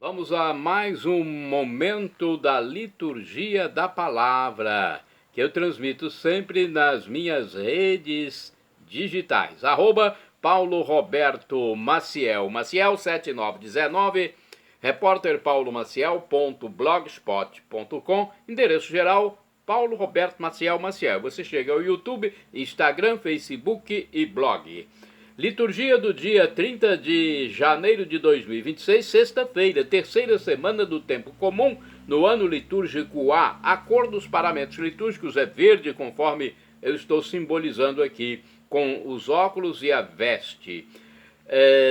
Vamos a mais um momento da liturgia da palavra, que eu transmito sempre nas minhas redes digitais. Paulo Roberto Maciel, Maciel 7919, repórterpaulomaciel.blogspot.com, endereço geral Paulo Roberto Maciel Maciel. Você chega ao YouTube, Instagram, Facebook e blog. Liturgia do dia 30 de janeiro de 2026, sexta-feira, terceira semana do tempo comum, no ano litúrgico A. A cor dos paramentos litúrgicos é verde, conforme eu estou simbolizando aqui, com os óculos e a veste.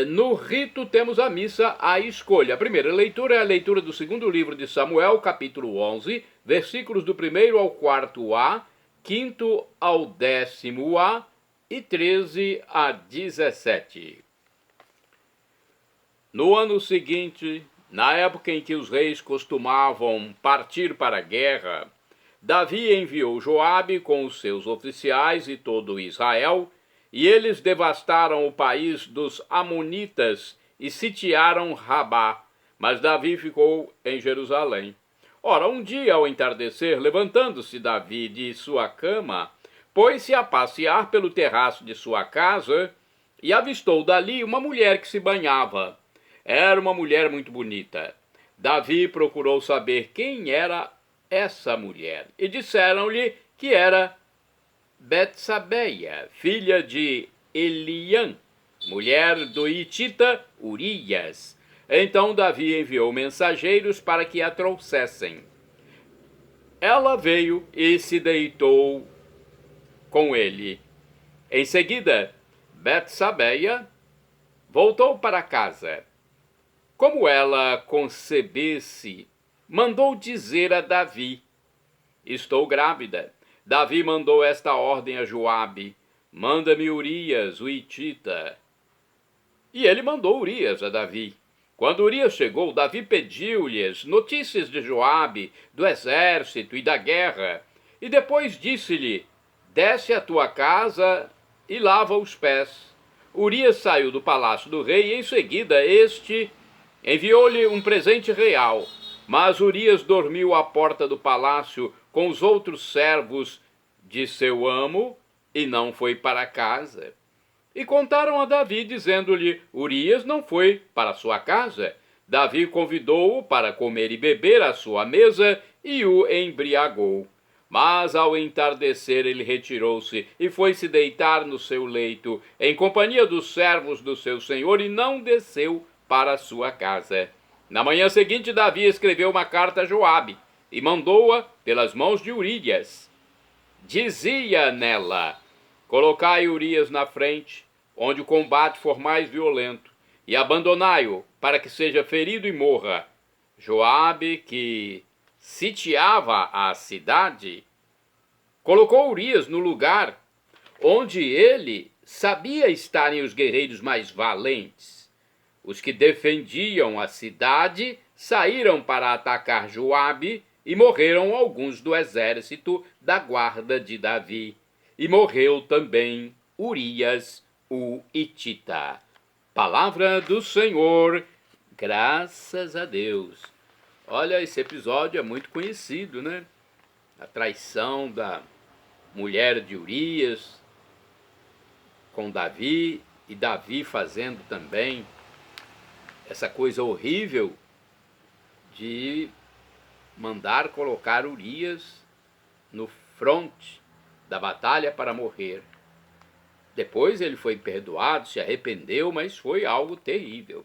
No rito temos a missa à escolha. A primeira leitura é a leitura do segundo livro de Samuel, capítulo 11, versículos do 1º ao 4 A, 5º ao 10º A, e 13 a 17. No ano seguinte, na época em que os reis costumavam partir para a guerra, Davi enviou Joabe com os seus oficiais e todo Israel, e eles devastaram o país dos amonitas e sitiaram Rabá, mas Davi ficou em Jerusalém. Ora, um dia ao entardecer, levantando-se Davi de sua cama, pôs-se a passear pelo terraço de sua casa e avistou dali uma mulher que se banhava. Era uma mulher muito bonita. Davi procurou saber quem era essa mulher e disseram-lhe que era Betsabeia, filha de Eliã, mulher do hitita Urias. Então Davi enviou mensageiros para que a trouxessem. Ela veio e se deitou com ele. Em seguida, Betsabeia voltou para casa. Como ela concebesse, mandou dizer a Davi: estou grávida. Davi mandou esta ordem a Joabe: manda-me Urias, o hitita. E ele mandou Urias a Davi. Quando Urias chegou, Davi pediu-lhes notícias de Joabe, do exército e da guerra, e depois disse-lhe: desce à tua casa e lava os pés. Urias saiu do palácio do rei e em seguida este enviou-lhe um presente real. Mas Urias dormiu à porta do palácio com os outros servos de seu amo e não foi para casa. E contaram a Davi, dizendo-lhe: Urias não foi para sua casa. Davi convidou-o para comer e beber à sua mesa e o embriagou. Mas ao entardecer ele retirou-se e foi se deitar no seu leito, em companhia dos servos do seu senhor, e não desceu para sua casa. Na manhã seguinte, Davi escreveu uma carta a Joabe e mandou-a pelas mãos de Urias. Dizia nela: colocai Urias na frente, onde o combate for mais violento, e abandonai-o para que seja ferido e morra. Joabe, que sitiava a cidade, colocou Urias no lugar onde ele sabia estarem os guerreiros mais valentes. Os que defendiam a cidade saíram para atacar Joabe e morreram alguns do exército da guarda de Davi. E morreu também Urias, o hitita. Palavra do Senhor, graças a Deus. Olha, esse episódio é muito conhecido, né? A traição da mulher de Urias com Davi, e Davi fazendo também essa coisa horrível de mandar colocar Urias no fronte da batalha para morrer. Depois ele foi perdoado, se arrependeu, mas foi algo terrível.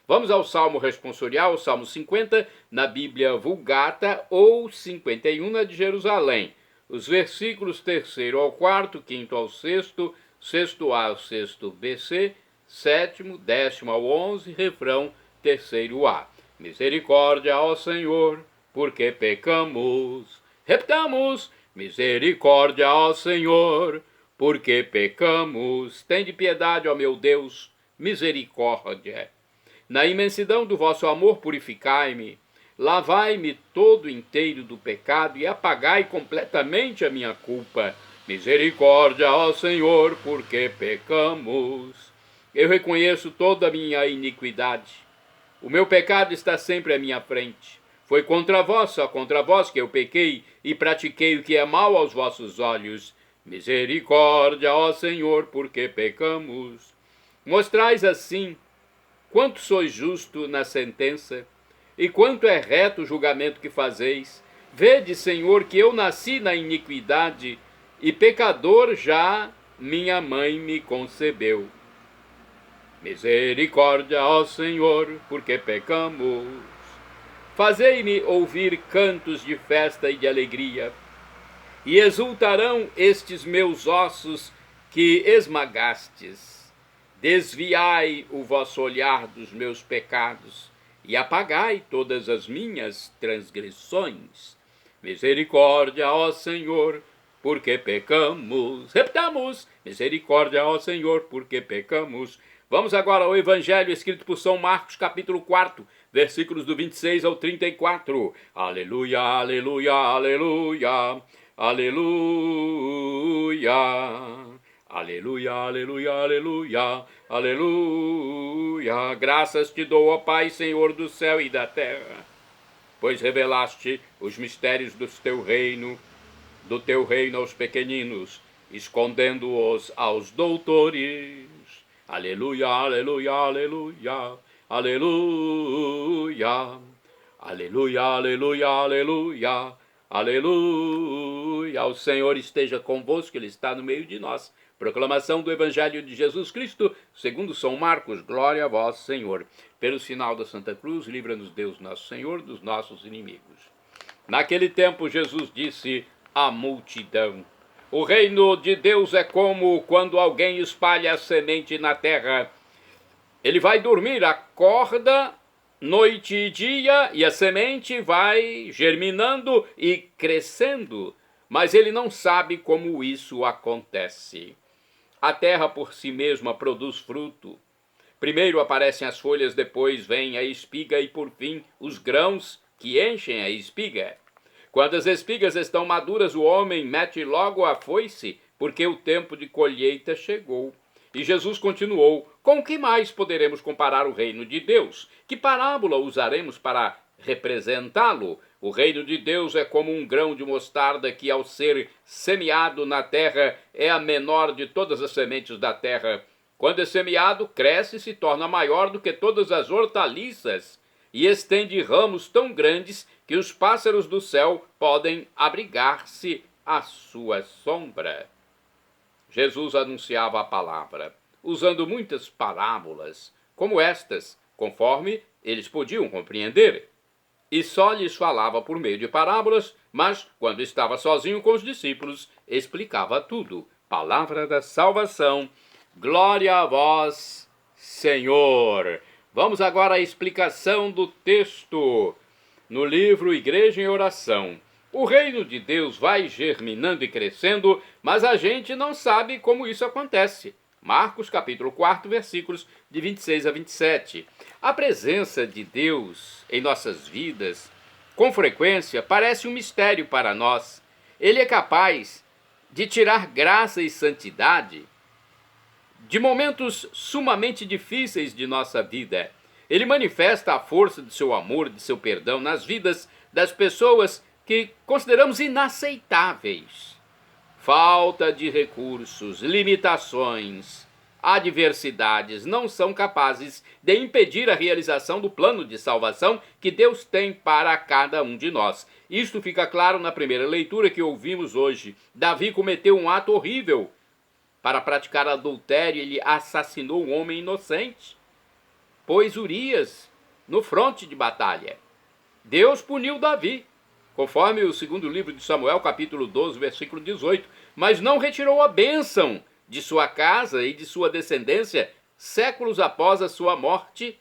Vamos ao Salmo responsorial, o Salmo 50, na Bíblia Vulgata, ou 51 na de Jerusalém. Os versículos 3º ao 4º, 5º ao 6º, 6º A ao 6º BC, 7º, 10º ao 11, refrão 3º A. Misericórdia ao Senhor, porque pecamos. Repitamos: misericórdia ao Senhor, porque pecamos. Tende piedade, ó meu Deus, misericórdia. Na imensidão do vosso amor purificai-me, lavai-me todo inteiro do pecado e apagai completamente a minha culpa. Misericórdia ao Senhor, porque pecamos. Eu reconheço toda a minha iniquidade. O meu pecado está sempre à minha frente. Foi contra vós, só contra vós que eu pequei e pratiquei o que é mal aos vossos olhos. Misericórdia, ó Senhor, porque pecamos. Mostrais assim quanto sois justo na sentença e quanto é reto o julgamento que fazeis. Vede, Senhor, que eu nasci na iniquidade e pecador já minha mãe me concebeu. Misericórdia, ó Senhor, porque pecamos. Fazei-me ouvir cantos de festa e de alegria, e exultarão estes meus ossos que esmagastes. Desviai o vosso olhar dos meus pecados, e apagai todas as minhas transgressões. Misericórdia, ó Senhor, porque pecamos. Repitamos: misericórdia, ó Senhor, porque pecamos. Vamos agora ao Evangelho escrito por São Marcos, capítulo 4, versículos do 26 ao 34. Aleluia, aleluia, aleluia, aleluia. Aleluia, aleluia, aleluia, aleluia. Graças te dou, ó Pai, Senhor do céu e da terra, pois revelaste os mistérios do teu reino aos pequeninos, escondendo-os aos doutores. Aleluia, aleluia, aleluia, aleluia, aleluia, aleluia, aleluia, aleluia. O Senhor esteja convosco, Ele está no meio de nós. Proclamação do Evangelho de Jesus Cristo, segundo São Marcos. Glória a vós, Senhor. Pelo sinal da Santa Cruz, livra-nos Deus nosso Senhor dos nossos inimigos. Naquele tempo, Jesus disse à multidão: o reino de Deus é como quando alguém espalha a semente na terra. Ele vai dormir, acorda noite e dia, e a semente vai germinando e crescendo, mas ele não sabe como isso acontece. A terra por si mesma produz fruto. Primeiro aparecem as folhas, depois vem a espiga e por fim os grãos que enchem a espiga. Quando as espigas estão maduras, o homem mete logo a foice, porque o tempo de colheita chegou. E Jesus continuou: com que mais poderemos comparar o reino de Deus? Que parábola usaremos para representá-lo? O reino de Deus é como um grão de mostarda que, ao ser semeado na terra, é a menor de todas as sementes da terra. Quando é semeado, cresce e se torna maior do que todas as hortaliças, e estende ramos tão grandes que os pássaros do céu podem abrigar-se à sua sombra. Jesus anunciava a palavra, usando muitas parábolas, como estas, conforme eles podiam compreender. E só lhes falava por meio de parábolas, mas, quando estava sozinho com os discípulos, explicava tudo. Palavra da salvação. Glória a vós, Senhor. Vamos agora à explicação do texto no livro Igreja em Oração. O reino de Deus vai germinando e crescendo, mas a gente não sabe como isso acontece. Marcos capítulo 4, versículos de 26 a 27. A presença de Deus em nossas vidas, com frequência, parece um mistério para nós. Ele é capaz de tirar graça e santidade de momentos sumamente difíceis de nossa vida. Ele manifesta a força de seu amor, de seu perdão nas vidas das pessoas que consideramos inaceitáveis. Falta de recursos, limitações, adversidades não são capazes de impedir a realização do plano de salvação que Deus tem para cada um de nós. Isto fica claro na primeira leitura que ouvimos hoje. Davi cometeu um ato horrível. Para praticar adultério, ele assassinou um homem inocente. Pôs Urias no fronte de batalha. Deus puniu Davi, conforme o segundo livro de Samuel, capítulo 12, versículo 18, mas não retirou a bênção de sua casa e de sua descendência. Séculos após a sua morte,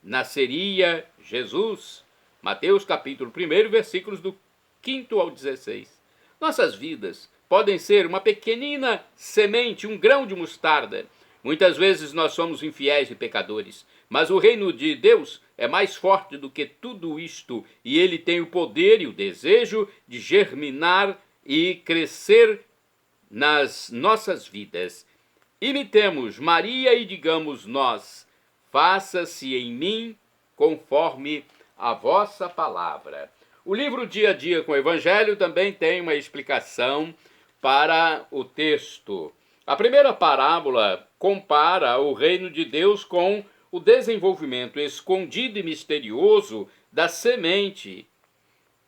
nasceria Jesus. Mateus capítulo 1, versículos do 5 ao 16. Nossas vidas podem ser uma pequenina semente, um grão de mostarda. Muitas vezes nós somos infiéis e pecadores, mas o reino de Deus é mais forte do que tudo isto, e ele tem o poder e o desejo de germinar e crescer nas nossas vidas. Imitemos Maria e digamos nós: faça-se em mim conforme a vossa palavra. O livro Dia a Dia com o Evangelho também tem uma explicação para o texto. A primeira parábola compara o reino de Deus com o desenvolvimento escondido e misterioso da semente.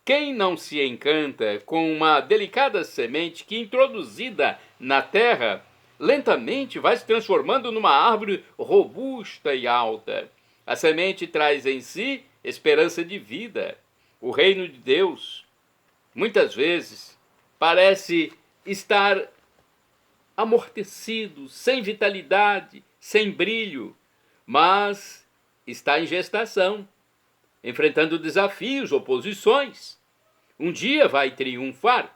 Quem não se encanta com uma delicada semente que, introduzida na terra, lentamente vai se transformando numa árvore robusta e alta? A semente traz em si esperança de vida. O reino de Deus, muitas vezes, parece estar amortecido, sem vitalidade, sem brilho, mas está em gestação, enfrentando desafios, oposições. Um dia vai triunfar.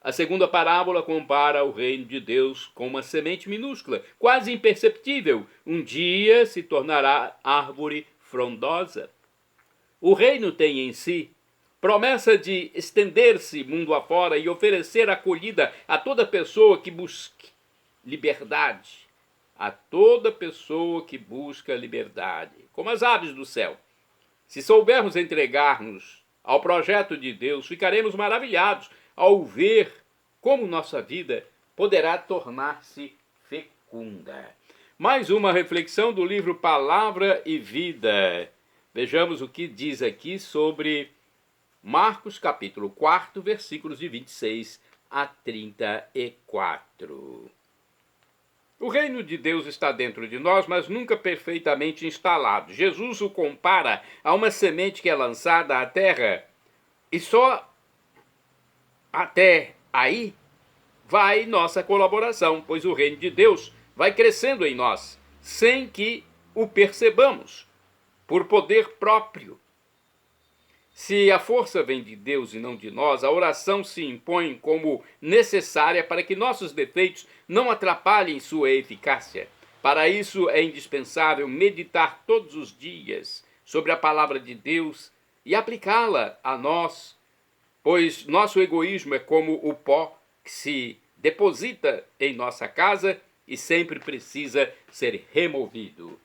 A segunda parábola compara o reino de Deus com uma semente minúscula, quase imperceptível. Um dia se tornará árvore frondosa. O reino tem em si promessa de estender-se mundo afora e oferecer acolhida a toda pessoa que busque liberdade. A toda pessoa que busca liberdade, como as aves do céu. Se soubermos entregar-nos ao projeto de Deus, ficaremos maravilhados ao ver como nossa vida poderá tornar-se fecunda. Mais uma reflexão do livro Palavra e Vida. Vejamos o que diz aqui sobre Marcos capítulo 4, versículos de 26 a 34. O reino de Deus está dentro de nós, mas nunca perfeitamente instalado. Jesus o compara a uma semente que é lançada à terra e só até aí vai nossa colaboração, pois o reino de Deus vai crescendo em nós, sem que o percebamos, por poder próprio. Se a força vem de Deus e não de nós, a oração se impõe como necessária para que nossos defeitos não atrapalhem sua eficácia. Para isso é indispensável meditar todos os dias sobre a palavra de Deus e aplicá-la a nós, pois nosso egoísmo é como o pó que se deposita em nossa casa e sempre precisa ser removido.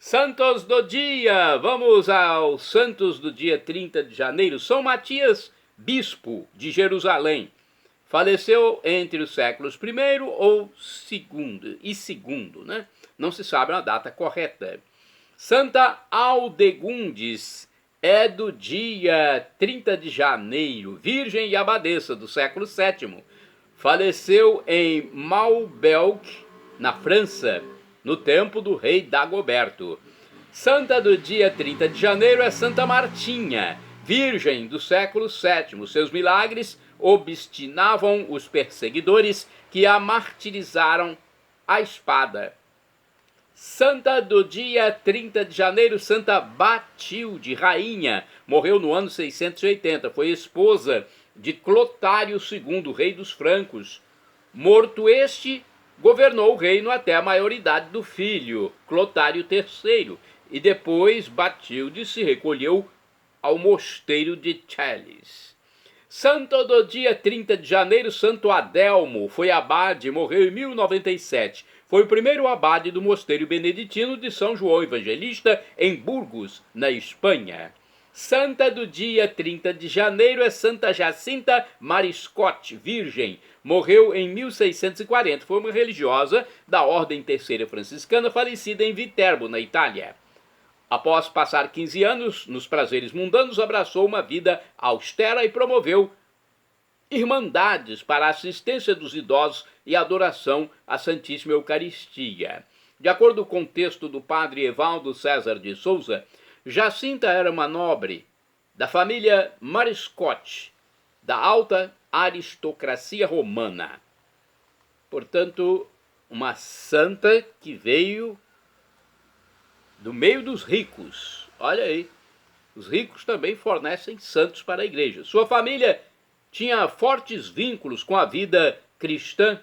Santos do dia, vamos aos santos do dia 30 de janeiro. São Matias, bispo de Jerusalém, faleceu entre os séculos I ou II, né? Não se sabe a data correta. Santa Aldegundes é do dia 30 de janeiro, virgem e abadesa do século VII. Faleceu em Maubeuge, na França, no tempo do rei Dagoberto. Santa do dia 30 de janeiro é Santa Martinha, virgem do século VII. Seus milagres obstinavam os perseguidores que a martirizaram à espada. Santa do dia 30 de janeiro, Santa Batilde, rainha, morreu no ano 680. Foi esposa de Clotário II, rei dos francos. Morto este, governou o reino até a maioridade do filho, Clotário III, e depois Batilde se recolheu ao mosteiro de Chelles. Santo do dia 30 de janeiro, Santo Adelmo, foi abade e morreu em 1097. Foi o primeiro abade do mosteiro beneditino de São João Evangelista, em Burgos, na Espanha. Santa do dia 30 de janeiro é Santa Jacinta Mariscote, virgem. Morreu em 1640. Foi uma religiosa da Ordem Terceira Franciscana, falecida em Viterbo, na Itália. Após passar 15 anos nos prazeres mundanos, abraçou uma vida austera e promoveu irmandades para a assistência dos idosos e adoração à Santíssima Eucaristia. De acordo com o texto do padre Evaldo César de Souza, Jacinta era uma nobre da família Mariscote, da alta aristocracia romana. Portanto, uma santa que veio do meio dos ricos. Olha aí, os ricos também fornecem santos para a igreja. Sua família tinha fortes vínculos com a vida cristã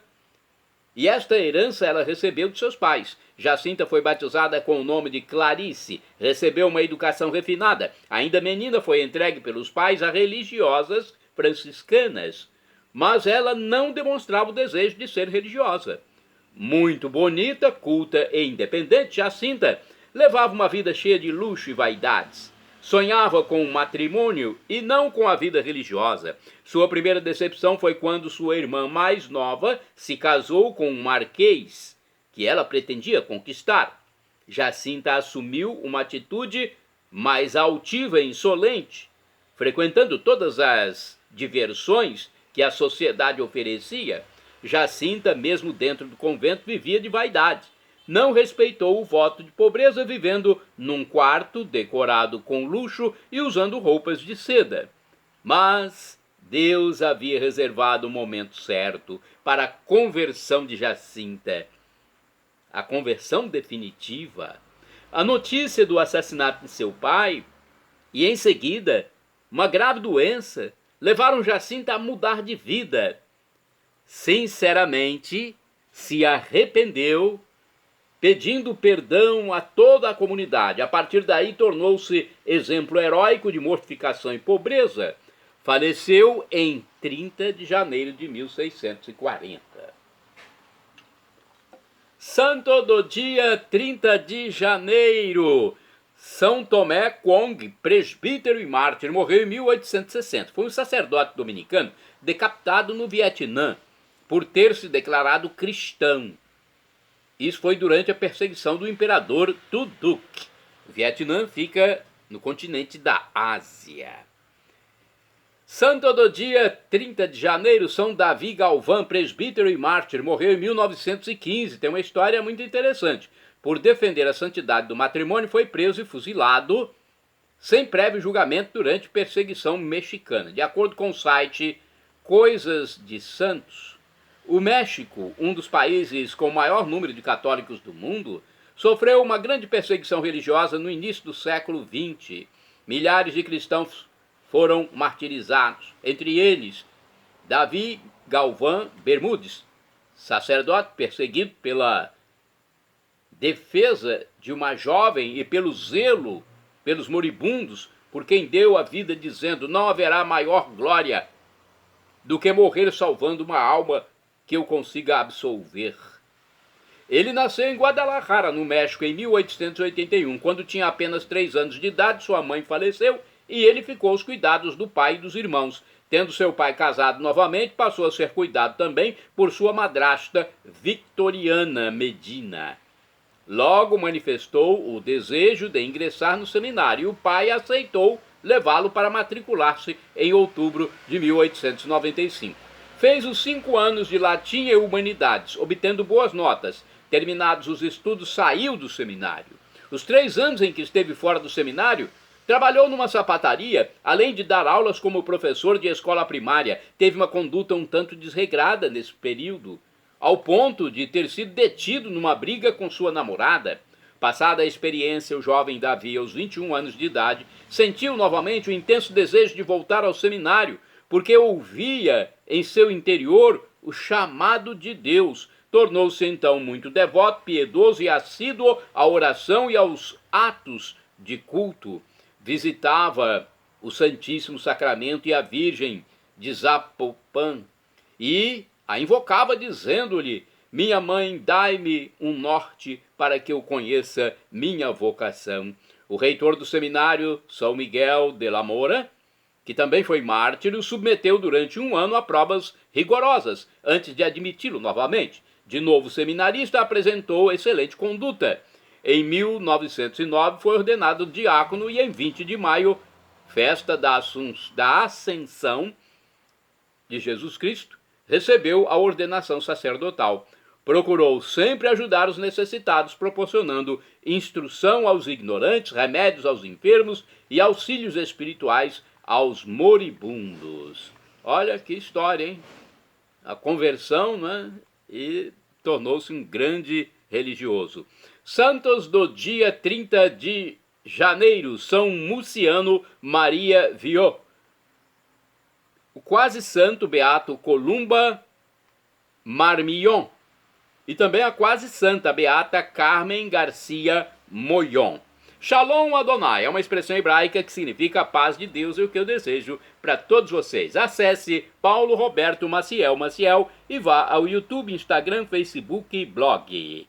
e esta herança ela recebeu de seus pais. Jacinta foi batizada com o nome de Clarice, recebeu uma educação refinada. Ainda menina foi entregue pelos pais a religiosas franciscanas, mas ela não demonstrava o desejo de ser religiosa. Muito bonita, culta e independente, Jacinta levava uma vida cheia de luxo e vaidades. Sonhava com o matrimônio e não com a vida religiosa. Sua primeira decepção foi quando sua irmã mais nova se casou com um marquês que ela pretendia conquistar. Jacinta assumiu uma atitude mais altiva e insolente, frequentando todas as diversões que a sociedade oferecia. Jacinta, mesmo dentro do convento, vivia de vaidade. Não respeitou o voto de pobreza, vivendo num quarto decorado com luxo e usando roupas de seda. Mas Deus havia reservado o momento certo para a conversão de Jacinta. A conversão definitiva. A notícia do assassinato de seu pai e, em seguida, uma grave doença levaram Jacinta a mudar de vida. Sinceramente, se arrependeu, pedindo perdão a toda a comunidade. A partir daí, tornou-se exemplo heróico de mortificação e pobreza. Faleceu em 30 de janeiro de 1640. Santo do dia 30 de janeiro. São Tomé Quong, presbítero e mártir, morreu em 1860. Foi um sacerdote dominicano decapitado no Vietnã por ter se declarado cristão. Isso foi durante a perseguição do imperador Tu Duc. O Vietnã fica no continente da Ásia. Santo do dia 30 de janeiro, São Davi Galvão, presbítero e mártir, morreu em 1915. Tem uma história muito interessante. Por defender a santidade do matrimônio, foi preso e fuzilado sem prévio julgamento durante perseguição mexicana. De acordo com o site Coisas de Santos, o México, um dos países com o maior número de católicos do mundo, sofreu uma grande perseguição religiosa no início do século XX. Milhares de cristãos foram martirizados, entre eles Davi Galvão Bermúdez, sacerdote perseguido pela defesa de uma jovem e pelo zelo pelos moribundos, por quem deu a vida dizendo: não haverá maior glória do que morrer salvando uma alma que eu consiga absolver. Ele nasceu em Guadalajara, no México, em 1881. Quando tinha apenas 3 anos de idade, sua mãe faleceu e ele ficou aos cuidados do pai e dos irmãos. Tendo seu pai casado novamente, passou a ser cuidado também por sua madrasta Victoriana Medina. Logo manifestou o desejo de ingressar no seminário e o pai aceitou levá-lo para matricular-se em outubro de 1895. Fez os 5 anos de latim e humanidades, obtendo boas notas. Terminados os estudos, saiu do seminário. Os 3 anos em que esteve fora do seminário, trabalhou numa sapataria, além de dar aulas como professor de escola primária. Teve uma conduta um tanto desregrada nesse período, ao ponto de ter sido detido numa briga com sua namorada. Passada a experiência, o jovem Davi, aos 21 anos de idade, sentiu novamente o intenso desejo de voltar ao seminário, porque ouvia em seu interior o chamado de Deus. Tornou-se então muito devoto, piedoso e assíduo à oração e aos atos de culto. Visitava o Santíssimo Sacramento e a Virgem de Zapopan e a invocava dizendo-lhe: minha mãe, dai-me um norte para que eu conheça minha vocação. O reitor do seminário, São Miguel de la Mora, que também foi mártir, o submeteu durante 1 ano a provas rigorosas, antes de admiti-lo novamente. De novo seminarista, apresentou excelente conduta. Em 1909 foi ordenado diácono e em 20 de maio, festa da Ascensão de Jesus Cristo, recebeu a ordenação sacerdotal. Procurou sempre ajudar os necessitados, proporcionando instrução aos ignorantes, remédios aos enfermos e auxílios espirituais aos moribundos. Olha que história, hein? A conversão, né? E tornou-se um grande religioso. Santos do dia 30 de janeiro, São Muciano Maria Viô. O quase santo beato Columba Marmillon. E também a quase santa beata Carmen Garcia Mollon. Shalom Adonai é uma expressão hebraica que significa a paz de Deus, e o que eu desejo para todos vocês. Acesse Paulo Roberto Maciel e vá ao YouTube, Instagram, Facebook e blog.